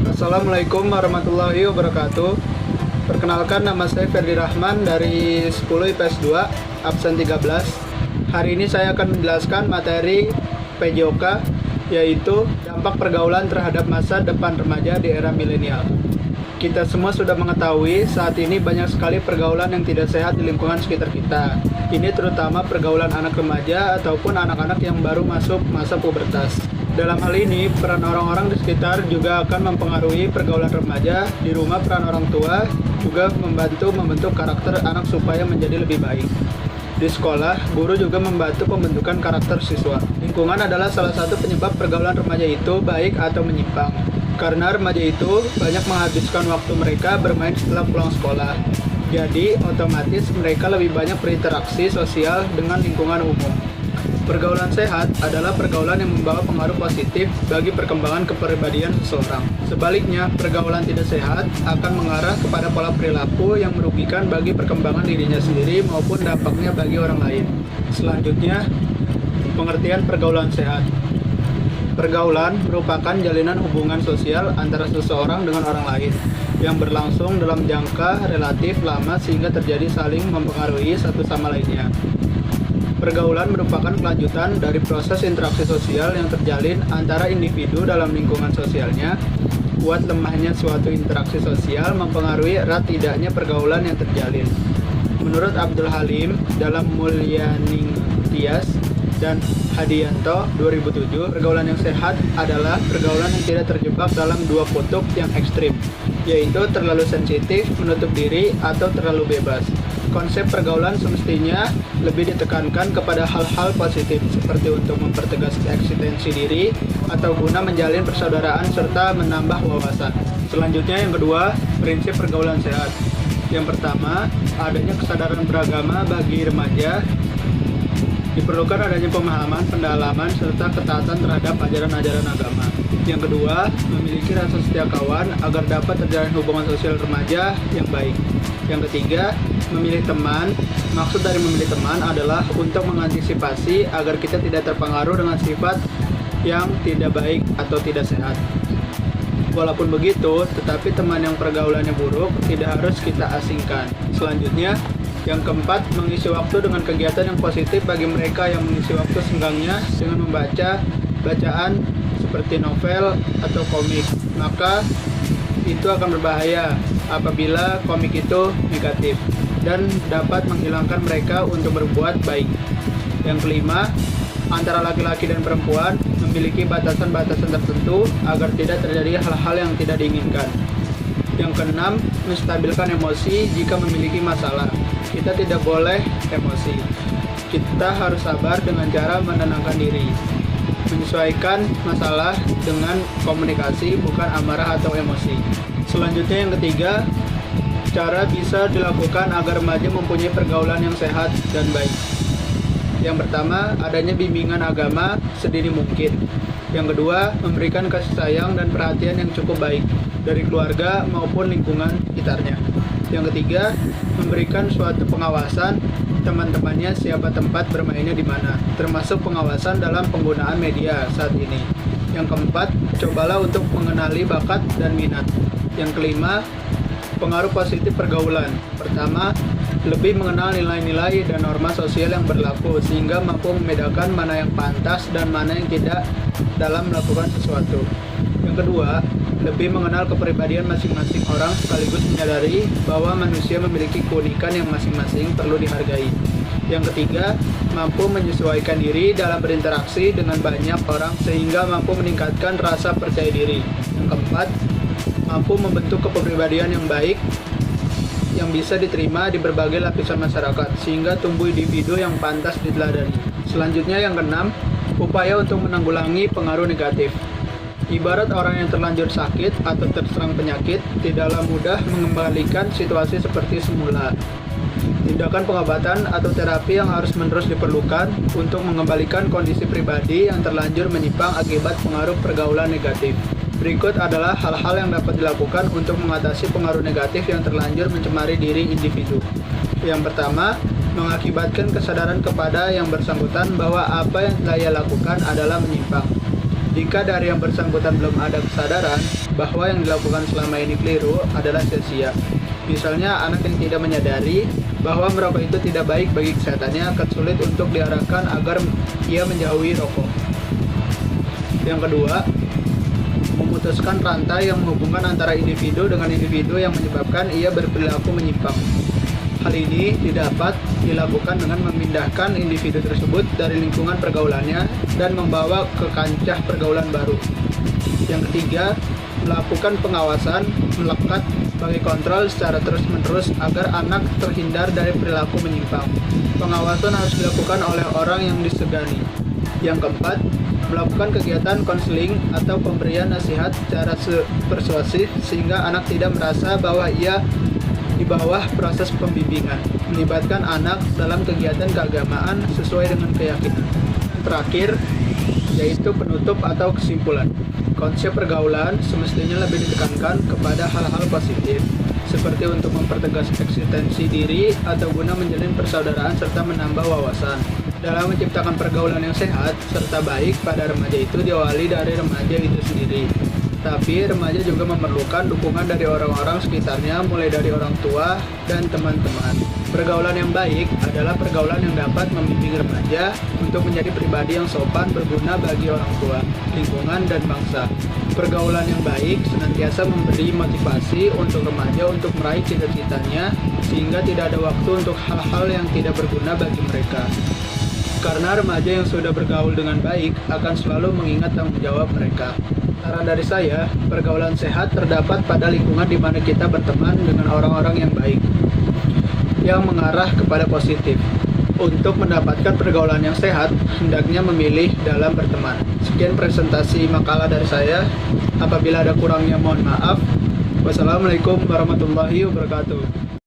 Assalamualaikum warahmatullahi wabarakatuh. Perkenalkan, nama saya Ferdi Rahman dari 10 IPS 2, absen 13. Hari ini saya akan menjelaskan materi PJOK, yaitu dampak pergaulan terhadap masa depan remaja di era milenial. Kita semua sudah mengetahui saat ini banyak sekali pergaulan yang tidak sehat di lingkungan sekitar kita. Ini terutama pergaulan anak remaja ataupun anak-anak yang baru masuk masa pubertas. Dalam hal ini, peran orang-orang di sekitar juga akan mempengaruhi pergaulan remaja. Di rumah, peran orang tua juga membentuk karakter anak supaya menjadi lebih baik. Di sekolah, guru juga membantu pembentukan karakter siswa. Lingkungan adalah salah satu penyebab pergaulan remaja itu baik atau menyimpang. Karena remaja itu banyak menghabiskan waktu mereka bermain setelah pulang sekolah. Jadi, otomatis mereka lebih banyak berinteraksi sosial dengan lingkungan umum. Pergaulan sehat adalah pergaulan yang membawa pengaruh positif bagi perkembangan kepribadian seseorang. Sebaliknya, pergaulan tidak sehat akan mengarah kepada pola perilaku yang merugikan bagi perkembangan dirinya sendiri maupun dampaknya bagi orang lain. Selanjutnya, pengertian pergaulan sehat. Pergaulan merupakan jalinan hubungan sosial antara seseorang dengan orang lain yang berlangsung dalam jangka relatif lama sehingga terjadi saling mempengaruhi satu sama lainnya. Pergaulan merupakan kelanjutan dari proses interaksi sosial yang terjalin antara individu dalam lingkungan sosialnya. Kuat lemahnya suatu interaksi sosial mempengaruhi erat tidaknya pergaulan yang terjalin. Menurut Abdul Halim dalam Mulyaning Tias dan Hadianto 2007, pergaulan yang sehat adalah pergaulan yang tidak terjebak dalam dua kutub yang ekstrim, yaitu terlalu sensitif, menutup diri, atau terlalu bebas. Konsep pergaulan semestinya lebih ditekankan kepada hal-hal positif seperti untuk mempertegas eksistensi diri atau guna menjalin persaudaraan serta menambah wawasan. Selanjutnya yang kedua, prinsip pergaulan sehat. Yang pertama, adanya kesadaran beragama bagi remaja. Diperlukan adanya pemahaman, pendalaman, serta ketaatan terhadap ajaran-ajaran agama. Yang kedua, memiliki rasa setia kawan agar dapat terjalin hubungan sosial remaja yang baik. Yang ketiga, memilih teman. Maksud dari memilih teman adalah untuk mengantisipasi agar kita tidak terpengaruh dengan sifat yang tidak baik atau tidak sehat. Walaupun begitu, tetapi teman yang pergaulannya buruk tidak harus kita asingkan. Selanjutnya, yang keempat, mengisi waktu dengan kegiatan yang positif bagi mereka yang mengisi waktu senggangnya dengan membaca bacaan seperti novel atau komik. Maka itu akan berbahaya apabila komik itu negatif dan dapat menghilangkan mereka untuk berbuat baik. Yang kelima, antara laki-laki dan perempuan memiliki batasan-batasan tertentu agar tidak terjadi hal-hal yang tidak diinginkan. Yang keenam, menstabilkan emosi jika memiliki masalah. Kita tidak boleh emosi. Kita harus sabar dengan cara menenangkan diri. Menyesuaikan masalah dengan komunikasi, bukan amarah atau emosi. Selanjutnya yang ketiga, cara bisa dilakukan agar remaja mempunyai pergaulan yang sehat dan baik. Yang pertama, adanya bimbingan agama sedini mungkin. Yang kedua, memberikan kasih sayang dan perhatian yang cukup baik dari keluarga maupun lingkungan sekitarnya. Yang ketiga, memberikan suatu pengawasan teman-temannya siapa tempat bermainnya di mana, termasuk pengawasan dalam penggunaan media saat ini. Yang keempat, cobalah untuk mengenali bakat dan minat. Yang kelima, pengaruh positif pergaulan. Pertama, lebih mengenal nilai-nilai dan norma sosial yang berlaku sehingga mampu membedakan mana yang pantas dan mana yang tidak dalam melakukan sesuatu. Yang kedua, lebih mengenal kepribadian masing-masing orang sekaligus menyadari bahwa manusia memiliki keunikan yang masing-masing perlu dihargai. Yang ketiga, mampu menyesuaikan diri dalam berinteraksi dengan banyak orang sehingga mampu meningkatkan rasa percaya diri. Yang keempat, mampu membentuk kepribadian yang baik yang bisa diterima di berbagai lapisan masyarakat sehingga tumbuh individu yang pantas diteladani. Selanjutnya yang keenam, upaya untuk menanggulangi pengaruh negatif. Ibarat orang yang terlanjur sakit atau terserang penyakit, tidaklah mudah mengembalikan situasi seperti semula. Tindakan pengobatan atau terapi yang harus menerus diperlukan untuk mengembalikan kondisi pribadi yang terlanjur menyimpang akibat pengaruh pergaulan negatif. Berikut adalah hal-hal yang dapat dilakukan untuk mengatasi pengaruh negatif yang terlanjur mencemari diri individu. Yang pertama, mengakibatkan kesadaran kepada yang bersangkutan bahwa apa yang telah ia lakukan adalah menyimpang. Jika dari yang bersangkutan belum ada kesadaran bahwa yang dilakukan selama ini keliru adalah sia-sia. Misalnya anak yang tidak menyadari bahwa merokok itu tidak baik bagi kesehatannya akan sulit untuk diarahkan agar ia menjauhi rokok. Yang kedua, memutuskan rantai yang menghubungkan antara individu dengan individu yang menyebabkan ia berperilaku menyimpang. Hal ini didapat dilakukan dengan memindahkan individu tersebut dari lingkungan pergaulannya dan membawa ke kancah pergaulan baru. Yang ketiga, melakukan pengawasan melekat sebagai kontrol secara terus-menerus agar anak terhindar dari perilaku menyimpang. Pengawasan harus dilakukan oleh orang yang disegani. Yang keempat, melakukan kegiatan konseling atau pemberian nasihat secara persuasif sehingga anak tidak merasa bahwa ia di bawah proses pembimbingan, melibatkan anak dalam kegiatan keagamaan sesuai dengan keyakinan. Terakhir, yaitu penutup atau kesimpulan. Konsep pergaulan semestinya lebih ditekankan kepada hal-hal positif, seperti untuk mempertegas eksistensi diri atau guna menjalin persaudaraan serta menambah wawasan. Dalam menciptakan pergaulan yang sehat serta baik pada remaja itu diawali dari remaja itu sendiri. Tapi remaja juga memerlukan dukungan dari orang-orang sekitarnya, mulai dari orang tua dan teman-teman. Pergaulan yang baik adalah pergaulan yang dapat membimbing remaja untuk menjadi pribadi yang sopan berguna bagi orang tua, lingkungan, dan bangsa. Pergaulan yang baik senantiasa memberi motivasi untuk remaja untuk meraih cita-citanya, sehingga tidak ada waktu untuk hal-hal yang tidak berguna bagi mereka. Karena remaja yang sudah bergaul dengan baik akan selalu mengingat tanggung jawab mereka. Saran dari saya, pergaulan sehat terdapat pada lingkungan di mana kita berteman dengan orang-orang yang baik, yang mengarah kepada positif. Untuk mendapatkan pergaulan yang sehat, hendaknya memilih dalam berteman. Sekian presentasi makalah dari saya. Apabila ada kurangnya mohon maaf. Wassalamualaikum warahmatullahi wabarakatuh.